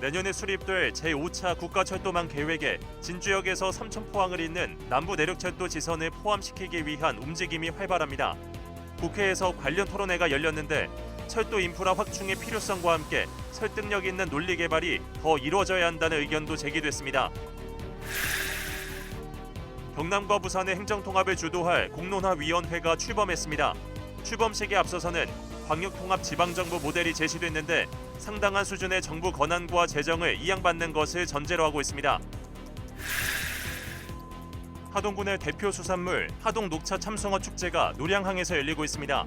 내년에 수립될 제5차 국가철도망 계획에 진주역에서 삼천포항을 잇는 남부 내륙철도 지선을 포함시키기 위한 움직임이 활발합니다. 국회에서 관련 토론회가 열렸는데 철도 인프라 확충의 필요성과 함께 설득력 있는 논리 개발이 더 이루어져야 한다는 의견도 제기됐습니다. 경남과 부산의 행정통합을 주도할 공론화위원회가 출범했습니다. 출범식에 앞서서는 광역통합 지방정부 모델이 제시됐는데 상당한 수준의 정부 권한과 재정을 이양받는 것을 전제로 하고 있습니다. 하동군의 대표 수산물 하동 녹차 참숭어 축제가 노량항에서 열리고 있습니다.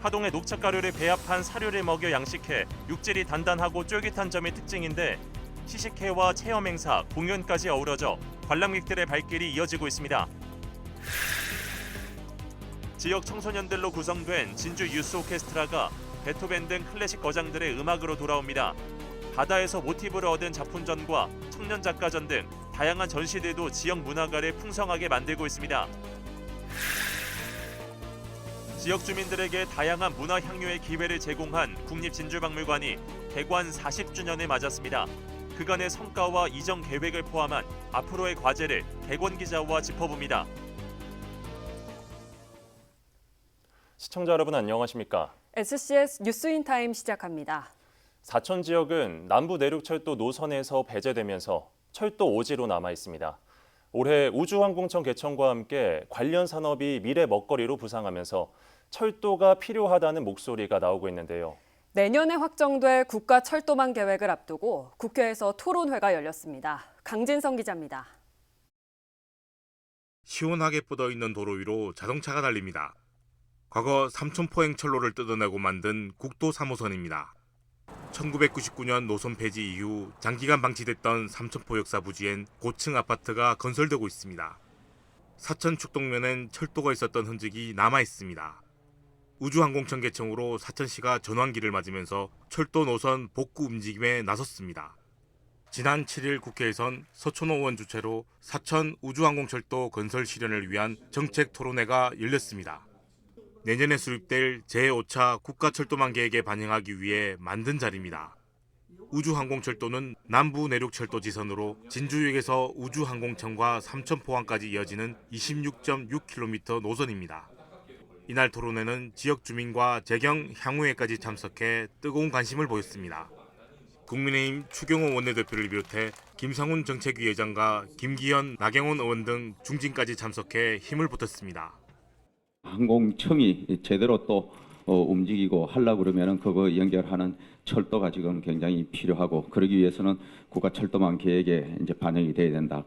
하동의 녹차가루를 배합한 사료를 먹여 양식해 육질이 단단하고 쫄깃한 점이 특징인데 시식회와 체험 행사, 공연까지 어우러져 관람객들의 발길이 이어지고 있습니다. 지역 청소년들로 구성된 진주 유스 오케스트라가 베토벤 등 클래식 거장들의 음악으로 돌아옵니다. 바다에서 모티브를 얻은 작품전과 청년 작가전 등 다양한 전시들도 지역 문화가를 풍성하게 만들고 있습니다. 지역 주민들에게 다양한 문화 향유의 기회를 제공한 국립진주박물관이 개관 40주년을 맞았습니다. 그간의 성과와 이전 계획을 포함한 앞으로의 과제를 개관 기자와 짚어봅니다. 시청자 여러분 안녕하십니까? SCS 뉴스인타임 시작합니다. 사천 지역은 남부 내륙철도 노선에서 배제되면서 철도 오지로 남아 있습니다. 올해 우주항공청 개청과 함께 관련 산업이 미래 먹거리로 부상하면서 철도가 필요하다는 목소리가 나오고 있는데요. 내년에 확정될 국가철도망 계획을 앞두고 국회에서 토론회가 열렸습니다. 강진성 기자입니다. 시원하게 뻗어있는 도로 위로 자동차가 달립니다. 과거 삼천포행 철로를 뜯어내고 만든 국도 3호선입니다. 1999년 노선 폐지 이후 장기간 방치됐던 삼천포 역사 부지엔 고층 아파트가 건설되고 있습니다. 사천 축동면엔 철도가 있었던 흔적이 남아 있습니다. 우주항공청 개청으로 사천시가 전환기를 맞으면서 철도 노선 복구 움직임에 나섰습니다. 지난 7일 국회에선 서촌호 의원 주최로 사천 우주항공철도 건설 실현을 위한 정책 토론회가 열렸습니다. 내년에 수립될 제5차 국가철도망 계획에 반영하기 위해 만든 자리입니다. 우주항공철도는 남부 내륙철도 지선으로 진주역에서 우주항공청과 삼천포항까지 이어지는 26.6km 노선입니다. 이날 토론회는 지역 주민과 재경 향후회까지 참석해 뜨거운 관심을 보였습니다. 국민의힘 추경호 원내대표를 비롯해 김상훈 정책위 의장과 김기현, 나경원 의원 등 중진까지 참석해 힘을 보탰습니다. 항공청이 제대로 또 움직이고 하려고 그러면 그거 연결하는 철도가 지금 굉장히 필요하고 그러기 위해서는 국가철도망 계획에 이제 반영이 돼야 된다.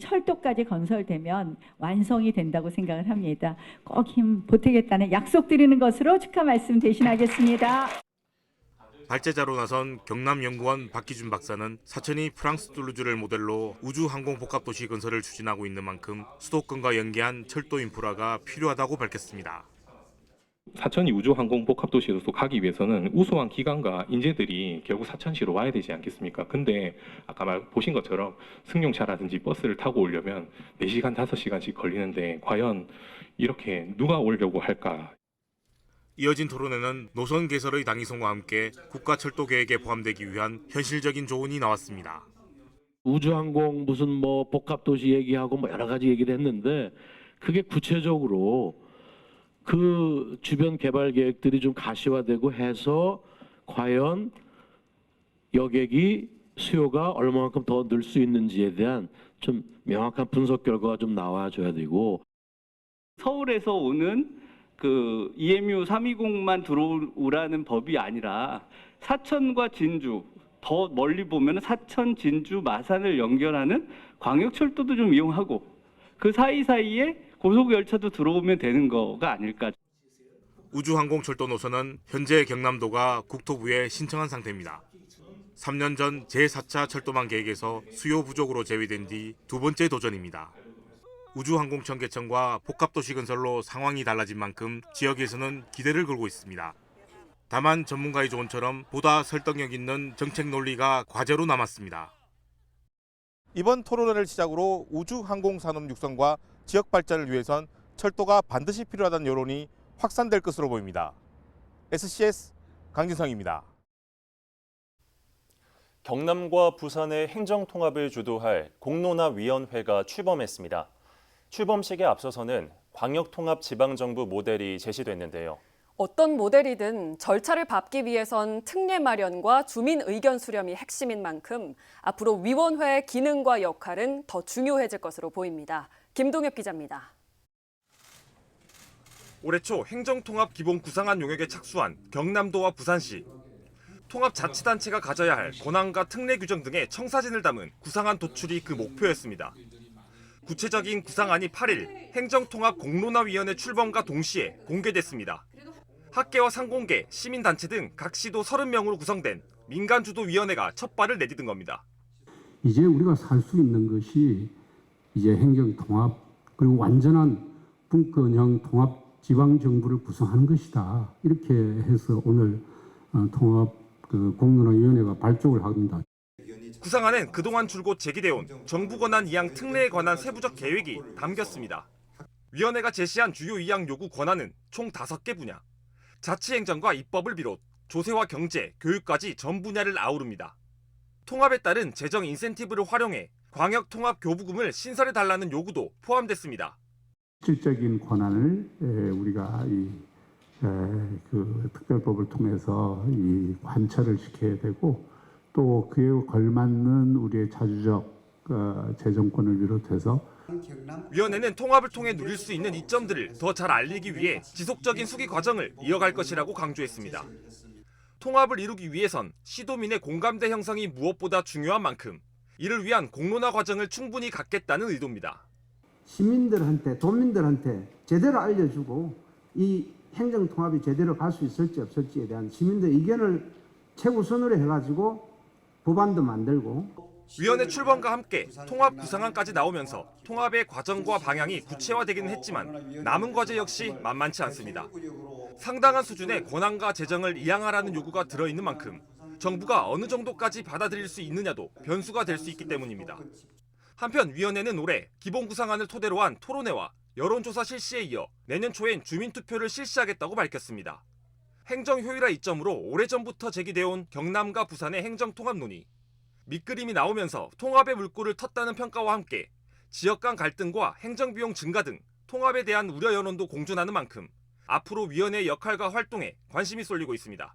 철도까지 건설되면 완성이 된다고 생각을 합니다. 꼭 힘 보태겠다는 약속드리는 것으로 축하 말씀 대신하겠습니다. 발제자로 나선 경남연구원 박기준 박사는 사천이 프랑스 툴루즈를 모델로 우주항공복합도시 건설을 추진하고 있는 만큼 수도권과 연계한 철도 인프라가 필요하다고 밝혔습니다. 사천이 우주항공복합도시로서 가기 위해서는 우수한 기관과 인재들이 결국 사천시로 와야 되지 않겠습니까? 근데 아까 보신 것처럼 승용차라든지 버스를 타고 오려면 4시간, 5시간씩 걸리는데 과연 이렇게 누가 오려고 할까? 이어진 토론회는 노선 개설의 당위성과 함께 국가철도 계획에 포함되기 위한 현실적인 조언이 나왔습니다. 우주항공 무슨 뭐 복합도시 얘기하고 뭐 여러 가지 얘기를 했는데 그게 구체적으로 그 주변 개발 계획들이 좀 가시화되고 해서 과연 여객이 수요가 얼마만큼 더 늘 수 있는지에 대한 좀 명확한 분석 결과가 좀 나와줘야 되고 서울에서 오는 그 EMU 320만 들어오라는 법이 아니라 사천과 진주 더 멀리 보면 사천, 진주, 마산을 연결하는 광역철도도 좀 이용하고 그 사이사이에 고속열차도 들어오면 되는 거가 아닐까. 우주항공철도 노선은 현재 경남도가 국토부에 신청한 상태입니다. 3년 전 제4차 철도망 계획에서 수요 부족으로 제외된 뒤 두 번째 도전입니다. 우주항공청 개청과 복합도시 건설로 상황이 달라진 만큼 지역에서는 기대를 걸고 있습니다. 다만 전문가의 조언처럼 보다 설득력 있는 정책 논리가 과제로 남았습니다. 이번 토론회를 시작으로 우주항공산업 육성과 지역 발전을 위해선 철도가 반드시 필요하다는 여론이 확산될 것으로 보입니다. SCS 강진성입니다. 경남과 부산의 행정통합을 주도할 공론화위원회가 출범했습니다. 출범식에 앞서서는 광역통합지방정부 모델이 제시됐는데요. 어떤 모델이든 절차를 밟기 위해선 특례 마련과 주민 의견 수렴이 핵심인 만큼 앞으로 위원회의 기능과 역할은 더 중요해질 것으로 보입니다. 김동엽 기자입니다. 올해 초 행정통합 기본 구상안 용역에 착수한 경남도와 부산시. 통합자치단체가 가져야 할 권한과 특례 규정 등의 청사진을 담은 구상안 도출이 그 목표였습니다. 구체적인 구상안이 8일 행정통합 공론화위원회 출범과 동시에 공개됐습니다. 학계와 상공계, 시민단체 등 각 시도 30명으로 구성된 민간주도위원회가 첫 발을 내디딘 겁니다. 이제 우리가 살 수 있는 것이 이제 행정통합 그리고 완전한 분권형 통합 지방정부를 구성하는 것이다. 이렇게 해서 오늘 통합 공론화위원회가 발족을 합니다. 구상안엔 그동안 줄곧 제기돼온 정부 권한 이양 특례에 관한 세부적 계획이 담겼습니다. 위원회가 제시한 주요 이양 요구 권한은 총 5개 분야. 자치행정과 입법을 비롯 조세와 경제, 교육까지 전 분야를 아우릅니다. 통합에 따른 재정 인센티브를 활용해 광역통합교부금을 신설해달라는 요구도 포함됐습니다. 실질적인 권한을 우리가 특별법을 통해서 관철을 시켜야 되고 또 그에 걸맞는 우리의 자주적 재정권을 비롯해서 위원회는 통합을 통해 누릴 수 있는 이점들을 더 잘 알리기 위해 지속적인 수기 과정을 이어갈 것이라고 강조했습니다. 통합을 이루기 위해선 시도민의 공감대 형성이 무엇보다 중요한 만큼 이를 위한 공론화 과정을 충분히 갖겠다는 의도입니다. 시민들한테, 도민들한테 제대로 알려주고 이 행정통합이 제대로 갈 수 있을지 없을지에 대한 시민들의 의견을 최우선으로 해가지고 법안도 만들고 위원회 출범과 함께 통합 구상안까지 나오면서 통합의 과정과 방향이 구체화되기는 했지만 남은 과제 역시 만만치 않습니다. 상당한 수준의 권한과 재정을 이양하라는 요구가 들어있는 만큼 정부가 어느 정도까지 받아들일 수 있느냐도 변수가 될 수 있기 때문입니다. 한편 위원회는 올해 기본 구상안을 토대로 한 토론회와 여론조사 실시에 이어 내년 초엔 주민투표를 실시하겠다고 밝혔습니다. 행정 효율화 이점으로 오래전부터 제기돼온 경남과 부산의 행정통합 논의. 밑그림이 나오면서 통합의 물꼬를 텄다는 평가와 함께 지역 간 갈등과 행정비용 증가 등 통합에 대한 우려 여론도 공존하는 만큼 앞으로 위원회의 역할과 활동에 관심이 쏠리고 있습니다.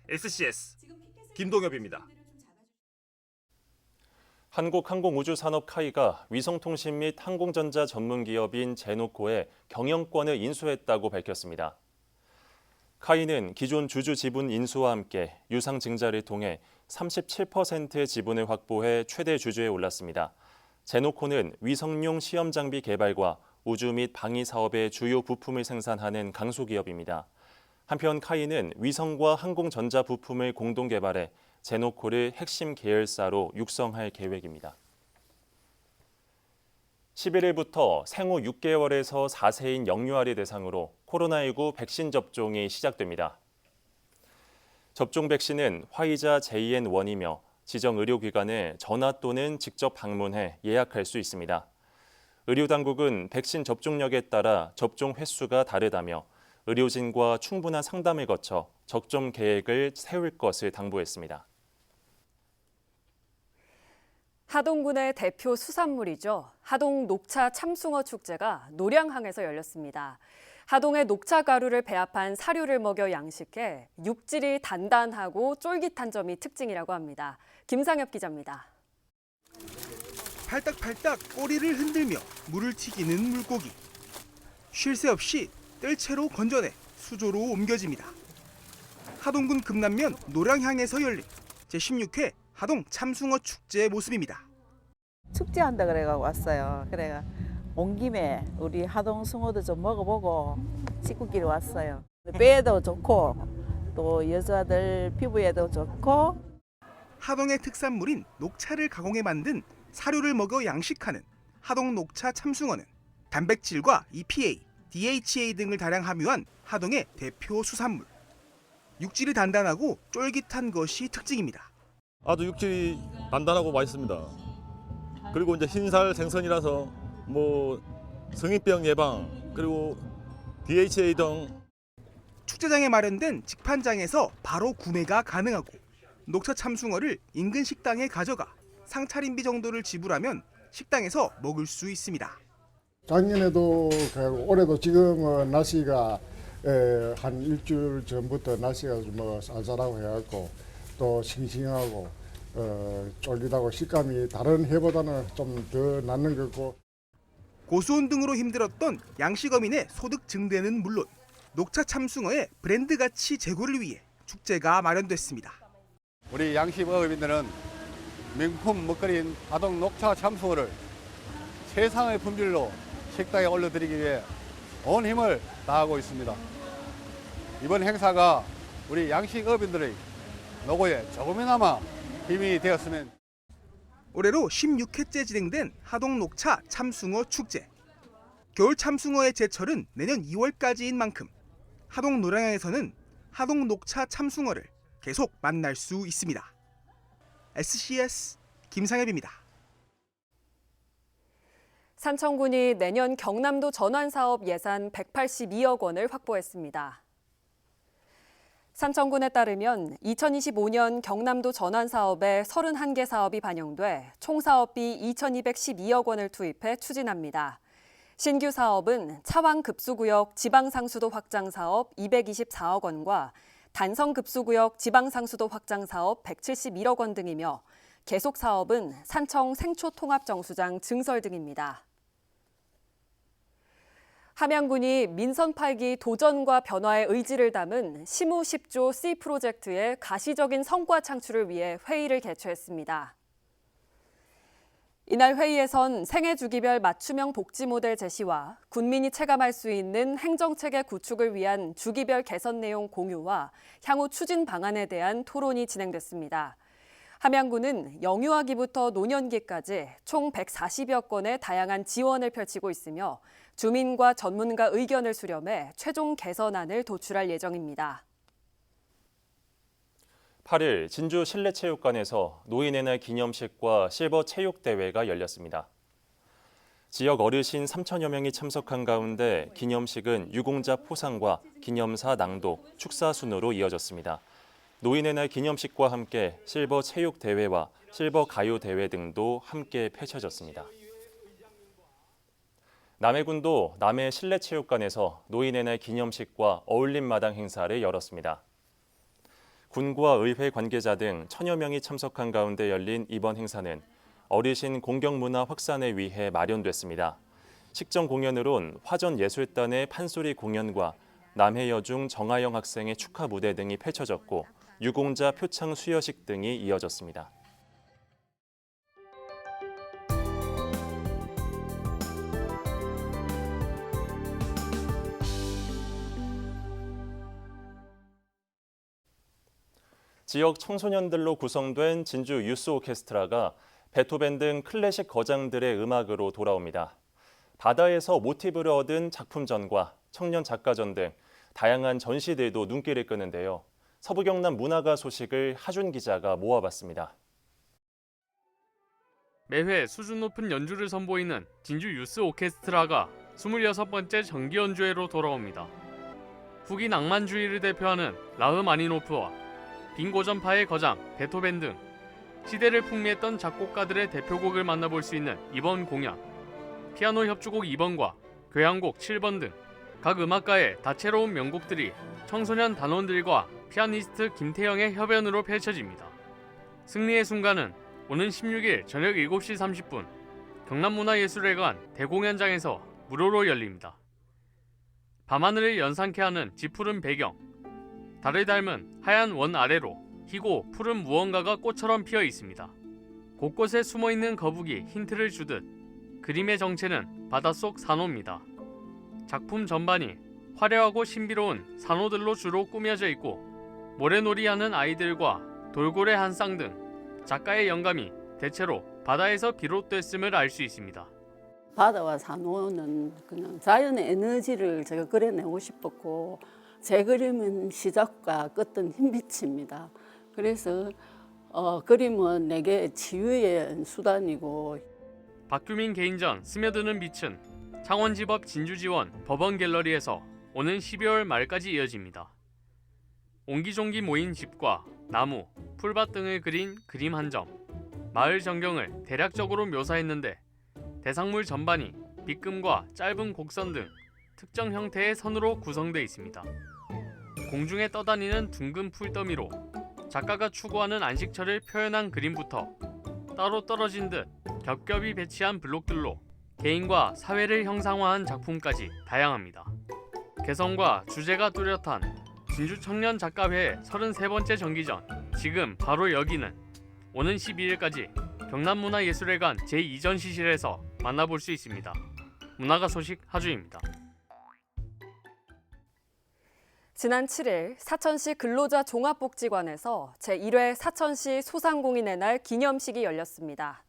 SCS 김동엽입니다. 한국항공우주산업 카이가 위성통신 및 항공전자 전문기업인 제노코에 경영권을 인수했다고 밝혔습니다. 카이는 기존 주주 지분 인수와 함께 유상 증자를 통해 37%의 지분을 확보해 최대 주주에 올랐습니다. 제노코는 위성용 시험 장비 개발과 우주 및 방위 사업의 주요 부품을 생산하는 강소기업입니다. 한편 카이는 위성과 항공전자 부품을 공동 개발해 제노코를 핵심 계열사로 육성할 계획입니다. 11일부터 생후 6개월에서 4세인 영유아를 대상으로 코로나19 백신 접종이 시작됩니다. 접종 백신은 화이자 JN1이며 지정 의료기관에 전화 또는 직접 방문해 예약할 수 있습니다. 의료당국은 백신 접종력에 따라 접종 횟수가 다르다며 의료진과 충분한 상담을 거쳐 접종 계획을 세울 것을 당부했습니다. 하동군의 대표 수산물이죠. 하동 녹차 참숭어 축제가 노량항에서 열렸습니다. 하동의 녹차 가루를 배합한 사료를 먹여 양식해 육질이 단단하고 쫄깃한 점이 특징이라고 합니다. 김상엽 기자입니다. 팔딱팔딱 꼬리를 흔들며 물을 튀기는 물고기. 쉴 새 없이 뜰채로 건져내 수조로 옮겨집니다. 하동군 금남면 노량향에서 열린 제16회 하동 참숭어 축제의 모습입니다. 축제한다 그래가 왔어요. 그래가 온 김에 우리 하동 숭어도 좀 먹어보고 식구끼리 왔어요. 뼈에도 좋고 또 여자들 피부에도 좋고. 하동의 특산물인 녹차를 가공해 만든 사료를 먹여 양식하는 하동 녹차 참숭어는 단백질과 EPA, DHA 등을 다량 함유한 하동의 대표 수산물. 육질이 단단하고 쫄깃한 것이 특징입니다. 아주 육질이 단단하고 맛있습니다. 그리고 이제 흰살 생선이라서 성인병 예방 그리고 DHA 등 축제장에 마련된 직판장에서 바로 구매가 가능하고 녹차 참숭어를 인근 식당에 가져가 상차림비 정도를 지불하면 식당에서 먹을 수 있습니다. 작년에도 올해도 지금은 날씨가 한 일주일 전부터 날씨가 뭐 쌀쌀하고 해갖고 또 싱싱하고 쫄깃하고 식감이 다른 해보다는 좀 더 낫는 것 같고. 고수온 등으로 힘들었던 양식어민의 소득 증대는 물론 녹차 참숭어의 브랜드 가치 제고를 위해 축제가 마련됐습니다. 우리 양식어민들은 명품 먹거리인 하동 녹차 참숭어를 최상의 품질로 식당에 올려드리기 위해 온 힘을 다하고 있습니다. 이번 행사가 우리 양식어민들의 노고에 조금이나마 힘이 되었으면. 올해로 16회째 진행된 하동 녹차 참숭어 축제. 겨울 참숭어의 제철은 내년 2월까지인 만큼 하동 노량항에서는 하동 녹차 참숭어를 계속 만날 수 있습니다. SCS 김상엽입니다. 산청군이 내년 경남도 전환사업 예산 182억 원을 확보했습니다. 산청군에 따르면 2025년 경남도 전환사업에 31개 사업이 반영돼 총 사업비 2,212억 원을 투입해 추진합니다. 신규 사업은 차왕급수구역 지방상수도 확장 사업 224억 원과 단성급수구역 지방상수도 확장 사업 171억 원 등이며 계속 사업은 산청 생초통합정수장 증설 등입니다. 함양군이 민선 8기 도전과 변화의 의지를 담은 시무 10조 C 프로젝트의 가시적인 성과 창출을 위해 회의를 개최했습니다. 이날 회의에선 생애 주기별 맞춤형 복지 모델 제시와 군민이 체감할 수 있는 행정체계 구축을 위한 주기별 개선 내용 공유와 향후 추진 방안에 대한 토론이 진행됐습니다. 함양군은 영유아기부터 노년기까지 총 140여 건의 다양한 지원을 펼치고 있으며 주민과 전문가 의견을 수렴해 최종 개선안을 도출할 예정입니다. 8일 진주 실내체육관에서 노인의 날 기념식과 실버 체육대회가 열렸습니다. 지역 어르신 3천여 명이 참석한 가운데 기념식은 유공자 포상과 기념사 낭독, 축사 순으로 이어졌습니다. 노인의 날 기념식과 함께 실버 체육대회와 실버 가요대회 등도 함께 펼쳐졌습니다. 남해군도 남해 실내체육관에서 노인의 날 기념식과 어울림마당 행사를 열었습니다. 군과 의회 관계자 등 천여 명이 참석한 가운데 열린 이번 행사는 어르신 공경문화 확산을 위해 마련됐습니다. 식전 공연으론 화전예술단의 판소리 공연과 남해여중 정하영 학생의 축하 무대 등이 펼쳐졌고 유공자 표창 수여식 등이 이어졌습니다. 지역 청소년들로 구성된 진주 유스 오케스트라가 베토벤 등 클래식 거장들의 음악으로 돌아옵니다. 바다에서 모티브를 얻은 작품전과 청년 작가전 등 다양한 전시들도 눈길을 끄는데요. 서부경남 문화가 소식을 하준 기자가 모아봤습니다. 매회 수준 높은 연주를 선보이는 진주 유스 오케스트라가 26번째 정기 연주회로 돌아옵니다. 후기 낭만주의를 대표하는 라흐마니노프와 빈고전파의 거장 베토벤 등 시대를 풍미했던 작곡가들의 대표곡을 만나볼 수 있는 이번 공연. 피아노 협주곡 2번과 교향곡 7번 등 각 음악가의 다채로운 명곡들이 청소년 단원들과 피아니스트 김태영의 협연으로 펼쳐집니다. 승리의 순간은 오는 16일 저녁 7시 30분 경남문화예술회관 대공연장에서 무료로 열립니다. 밤하늘을 연상케 하는 짙푸른 배경, 달을 닮은 하얀 원 아래로 희고 푸른 무언가가 꽃처럼 피어 있습니다. 곳곳에 숨어있는 거북이 힌트를 주듯 그림의 정체는 바닷속 산호입니다. 작품 전반이 화려하고 신비로운 산호들로 주로 꾸며져 있고 모래놀이하는 아이들과 돌고래 한 쌍 등 작가의 영감이 대체로 바다에서 비롯됐음을 알 수 있습니다. 바다와 산호는 그냥 자연의 에너지를 제가 그려내고 싶었고 제 그림은 시작과 끝은 흰빛입니다. 그래서 그림은 내게 치유의 수단이고. 박규민 개인전 스며드는 빛은 창원지법 진주지원 법원갤러리에서 오는 12월 말까지 이어집니다. 옹기종기 모인 집과 나무, 풀밭 등을 그린 그림 한 점, 마을 전경을 대략적으로 묘사했는데 대상물 전반이 빗금과 짧은 곡선 등 특정 형태의 선으로 구성되어 있습니다. 공중에 떠다니는 둥근 풀더미로 작가가 추구하는 안식처를 표현한 그림부터 따로 떨어진 듯 겹겹이 배치한 블록들로 개인과 사회를 형상화한 작품까지 다양합니다. 개성과 주제가 뚜렷한 진주청년 작가회 33번째 정기전, 지금 바로 여기는 오는 12일까지 경남문화예술회관 제2전시실에서 만나볼 수 있습니다. 문화가 소식 하주입니다. 지난 7일 사천시 근로자 종합복지관에서 제1회 사천시 소상공인의 날 기념식이 열렸습니다.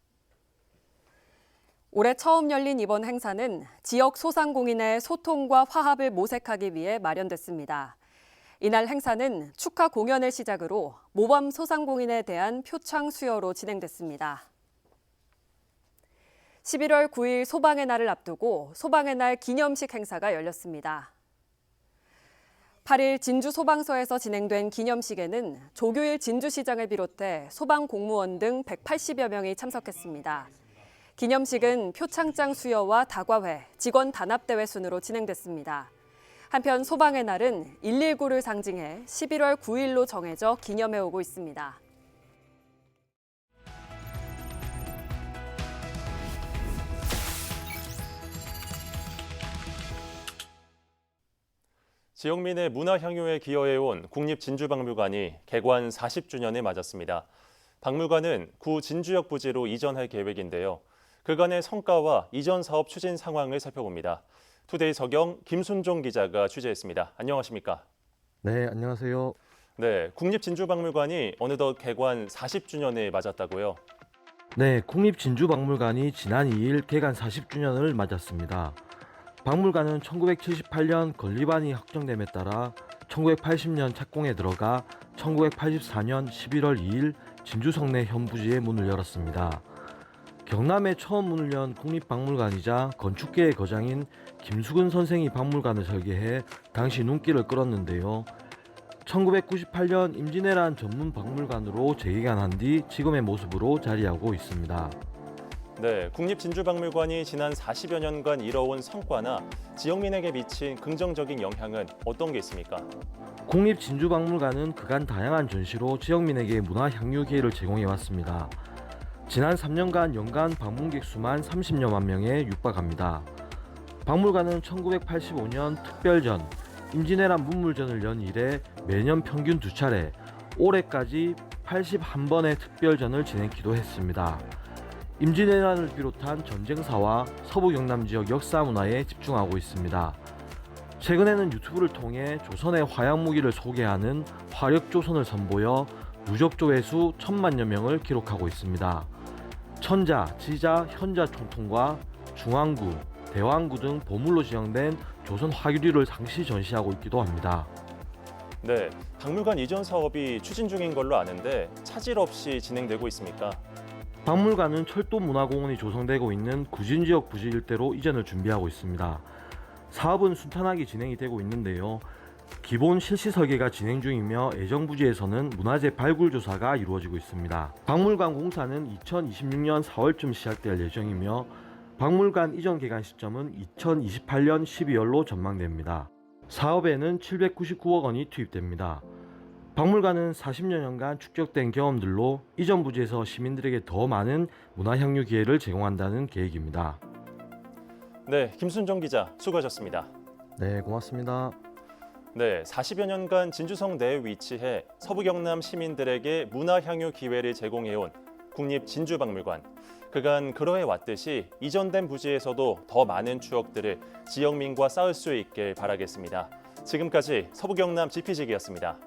올해 처음 열린 이번 행사는 지역 소상공인의 소통과 화합을 모색하기 위해 마련됐습니다. 이날 행사는 축하 공연을 시작으로 모범 소상공인에 대한 표창 수여로 진행됐습니다. 11월 9일 소방의 날을 앞두고 소방의 날 기념식 행사가 열렸습니다. 8일 진주소방서에서 진행된 기념식에는 조규일 진주시장을 비롯해 소방공무원 등 180여 명이 참석했습니다. 기념식은 표창장 수여와 다과회, 직원 단합대회 순으로 진행됐습니다. 한편 소방의 날은 119를 상징해 11월 9일로 정해져 기념해오고 있습니다. 지역민의 문화 향유에 기여해온 국립진주박물관이 개관 40주년을 맞았습니다. 박물관은 구 진주역 부지로 이전할 계획인데요. 그간의 성과와 이전 사업 추진 상황을 살펴봅니다. 투데이 서경 김순종 기자가 취재했습니다. 안녕하십니까? 네, 안녕하세요. 네, 국립진주박물관이 어느덧 개관 40주년을 맞았다고요? 네, 국립진주박물관이 지난 2일 개관 40주년을 맞았습니다. 박물관은 1978년 건립안이 확정됨에 따라 1980년 착공에 들어가 1984년 11월 2일 진주성내 현부지에 문을 열었습니다. 경남에 처음 문을 연 국립박물관이자 건축계의 거장인 김수근 선생이 박물관을 설계해 당시 눈길을 끌었는데요. 1998년 임진왜란 전문 박물관으로 재개관한 뒤 지금의 모습으로 자리하고 있습니다. 네, 국립진주박물관이 지난 40여 년간 이뤄온 성과나 지역민에게 미친 긍정적인 영향은 어떤 게 있습니까? 국립진주박물관은 그간 다양한 전시로 지역민에게 문화 향유 기회를 제공해왔습니다. 지난 3년간 연간 방문객 수만 30여만 명에 육박합니다. 박물관은 1985년 특별전, 임진왜란 문물전을 연 이래 매년 평균 2차례, 올해까지 81번의 특별전을 진행키도 했습니다. 임진왜란을 비롯한 전쟁사와 서부 경남 지역 역사 문화에 집중하고 있습니다. 최근에는 유튜브를 통해 조선의 화약 무기를 소개하는 화력조선을 선보여 누적 조회수 1,000만여 명을 기록하고 있습니다. 천자, 지자, 현자 총통과 중앙구, 대왕구 등 보물로 지정된 조선 화기류를 상시 전시하고 있기도 합니다. 네, 박물관 이전 사업이 추진 중인 걸로 아는데 차질 없이 진행되고 있습니까? 박물관은 철도문화공원이 조성되고 있는 구진지역 부지 일대로 이전을 준비하고 있습니다. 사업은 순탄하게 진행이 되고 있는데요. 기본 실시 설계가 진행 중이며 예정부지에서는 문화재 발굴 조사가 이루어지고 있습니다. 박물관 공사는 2026년 4월쯤 시작될 예정이며 박물관 이전 개관 시점은 2028년 12월로 전망됩니다. 사업에는 799억 원이 투입됩니다. 박물관은 40여 년간 축적된 경험들로 이전 부지에서 시민들에게 더 많은 문화향유 기회를 제공한다는 계획입니다. 네, 김순정 기자 수고하셨습니다. 네, 고맙습니다. 네, 40여 년간 진주성 내에 위치해 서부 경남 시민들에게 문화향유 기회를 제공해온 국립진주박물관. 그간 그러해 왔듯이 이전된 부지에서도 더 많은 추억들을 지역민과 쌓을 수 있길 바라겠습니다. 지금까지 서부 경남 GP직이었습니다.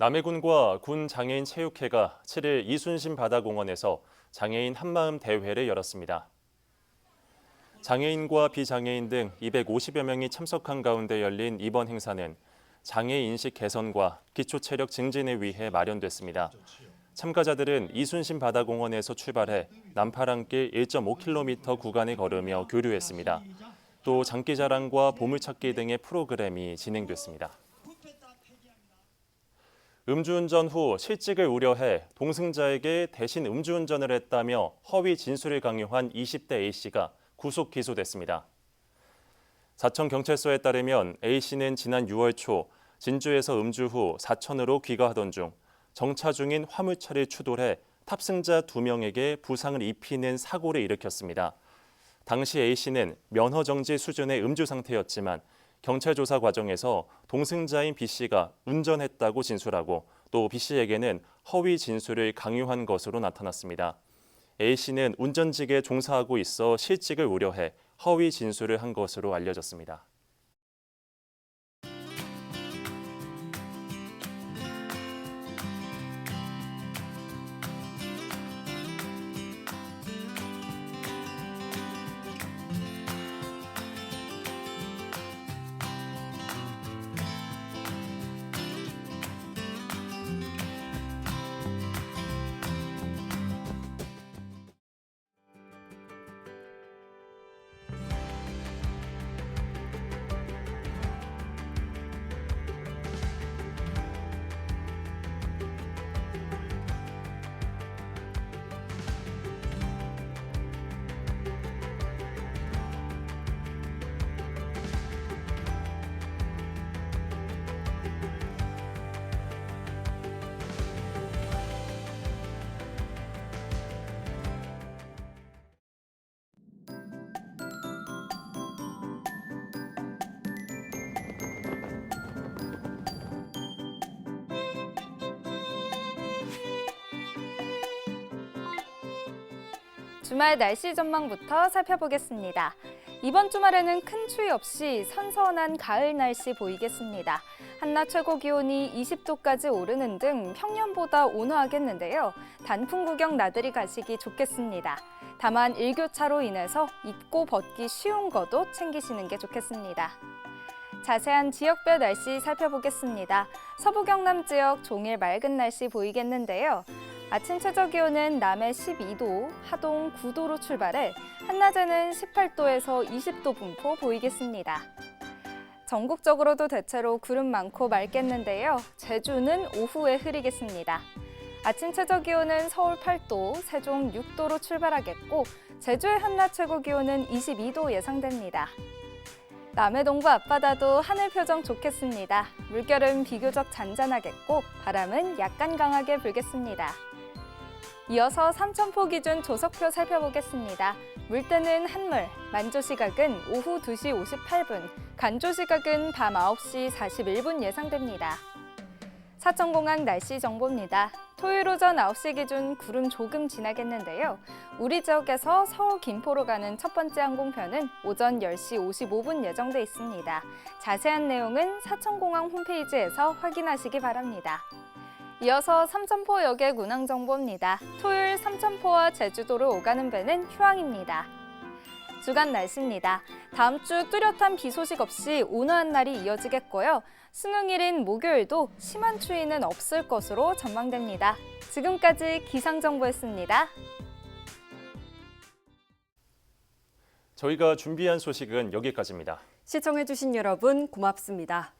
남해군과 군 장애인 체육회가 7일 이순신 바다공원에서 장애인 한마음 대회를 열었습니다. 장애인과 비장애인 등 250여 명이 참석한 가운데 열린 이번 행사는 장애 인식 개선과 기초 체력 증진을 위해 마련됐습니다. 참가자들은 이순신 바다공원에서 출발해 남파랑길 1.5km 구간을 걸으며 교류했습니다. 또 장기자랑과 보물찾기 등의 프로그램이 진행됐습니다. 음주운전 후 실직을 우려해 동승자에게 대신 음주운전을 했다며 허위 진술을 강요한 20대 A씨가 구속 기소됐습니다. 사천경찰서에 따르면 A씨는 지난 6월 초 진주에서 음주 후 사천으로 귀가하던 중 정차 중인 화물차를 추돌해 탑승자 2명에게 부상을 입히는 사고를 일으켰습니다. 당시 A씨는 면허정지 수준의 음주 상태였지만 경찰 조사 과정에서 동승자인 B씨가 운전했다고 진술하고 또 B씨에게는 허위 진술을 강요한 것으로 나타났습니다. A씨는 운전직에 종사하고 있어 실직을 우려해 허위 진술을 한 것으로 알려졌습니다. 주말 날씨 전망부터 살펴보겠습니다. 이번 주말에는 큰 추위 없이 선선한 가을 날씨 보이겠습니다. 한낮 최고 기온이 20도까지 오르는 등 평년보다 온화하겠는데요. 단풍 구경 나들이 가시기 좋겠습니다. 다만 일교차로 인해서 입고 벗기 쉬운 것도 챙기시는 게 좋겠습니다. 자세한 지역별 날씨 살펴보겠습니다. 서부 경남 지역 종일 맑은 날씨 보이겠는데요. 아침 최저기온은 남해 12도, 하동 9도로 출발해 한낮에는 18도에서 20도 분포 보이겠습니다. 전국적으로도 대체로 구름 많고 맑겠는데요. 제주는 오후에 흐리겠습니다. 아침 최저기온은 서울 8도, 세종 6도로 출발하겠고 제주의 한낮 최고기온은 22도 예상됩니다. 남해 동부 앞바다도 하늘 표정 좋겠습니다. 물결은 비교적 잔잔하겠고 바람은 약간 강하게 불겠습니다. 이어서 삼천포 기준 조석표 살펴보겠습니다. 물때는 한물, 만조 시각은 오후 2시 58분, 간조 시각은 밤 9시 41분 예상됩니다. 사천공항 날씨 정보입니다. 토요일 오전 9시 기준 구름 조금 지나겠는데요. 우리 지역에서 서울 김포로 가는 첫 번째 항공편은 오전 10시 55분 예정돼 있습니다. 자세한 내용은 사천공항 홈페이지에서 확인하시기 바랍니다. 이어서 삼천포역의 운항 정보입니다. 토요일 삼천포와 제주도를 오가는 배는 휴항입니다. 주간 날씨입니다. 다음 주 뚜렷한 비 소식 없이 온화한 날이 이어지겠고요. 수능일인 목요일도 심한 추위는 없을 것으로 전망됩니다. 지금까지 기상정보였습니다. 저희가 준비한 소식은 여기까지입니다. 시청해주신 여러분 고맙습니다.